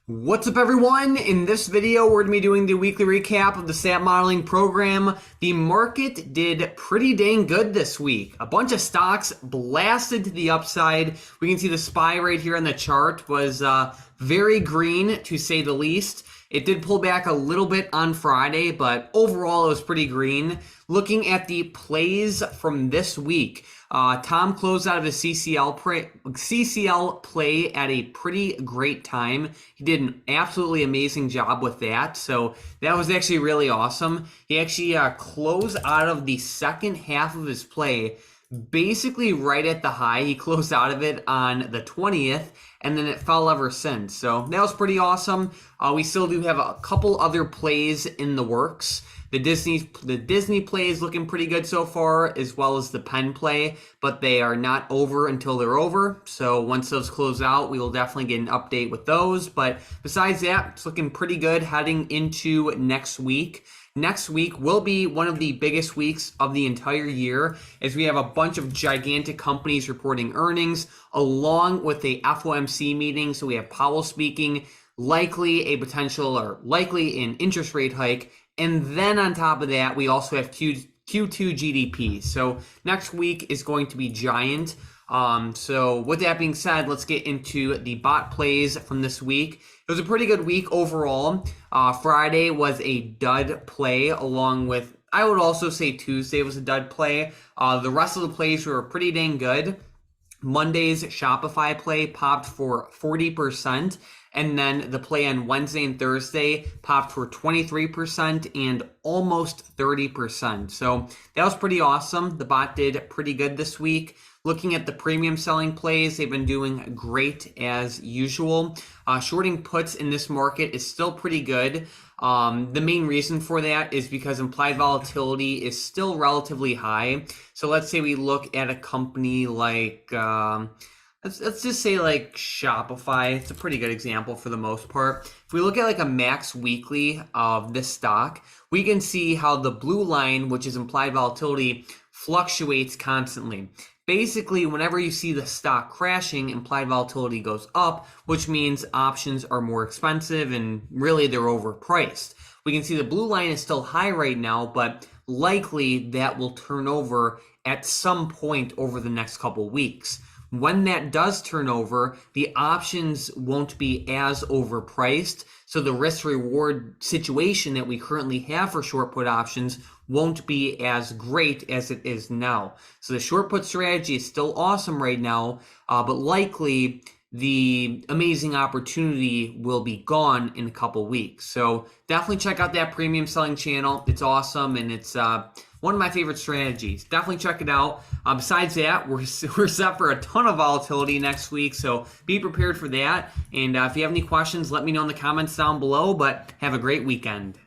What's up, everyone? In this video, we're going to be doing the weekly recap of the stat modeling program. The market did pretty dang good this week. A bunch of stocks blasted to the upside. We can see the SPY right here on the chart was very green, to say the least. It did pull back a little bit on Friday, but overall it was pretty green. Looking at the plays from this week, Tom closed out of his CCL play at a pretty great time. He did an absolutely amazing job with that, so that was actually really awesome. He actually closed out of the second half of his play basically right at the high. He closed out of it on the 20th, and then it fell ever since. So that was pretty awesome. We still do have a couple other plays in the works. The Disney play is looking pretty good so far, as well as the Penn play, but they are not over until they're over. So once those close out, we will definitely get an update with those. But besides that, it's looking pretty good heading into next week. Next week will be one of the biggest weeks of the entire year, as we have a bunch of gigantic companies reporting earnings, along with a FOMC meeting. So we have Powell speaking, likely an interest rate hike. And then on top of that, we also have Q2 GDP. So next week is going to be giant. So with that being said, let's get into the bot plays from this week. It was a pretty good week overall. Friday was a dud play, along with, I would also say Tuesday was a dud play. The rest of the plays were pretty dang good. Monday's Shopify play popped for 40%. And then the play on Wednesday and Thursday popped for 23% and almost 30%. So that was pretty awesome. The bot did pretty good this week. Looking at the premium selling plays, they've been doing great as usual. Shorting puts in this market is still pretty good. The main reason for that is because implied volatility is still relatively high. So let's say we look at a company like, let's just say like Shopify. It's a pretty good example for the most part. If we look at like a max weekly of this stock, we can see how the blue line, which is implied volatility, fluctuates constantly. Basically, whenever you see the stock crashing, implied volatility goes up, which means options are more expensive and really they're overpriced. We can see the blue line is still high right now, but likely that will turn over at some point over the next couple weeks. When that does turn over, the options won't be as overpriced, so the risk-reward situation that we currently have for short put options won't be as great as it is now. So the short put strategy is still awesome right now, but likely the amazing opportunity will be gone in a couple weeks. So definitely check out that premium selling channel. It's awesome, and it's one of my favorite strategies. Definitely check it out. Besides that, we're set for a ton of volatility next week, so be prepared for that. And if you have any questions, let me know in the comments down below, but have a great weekend.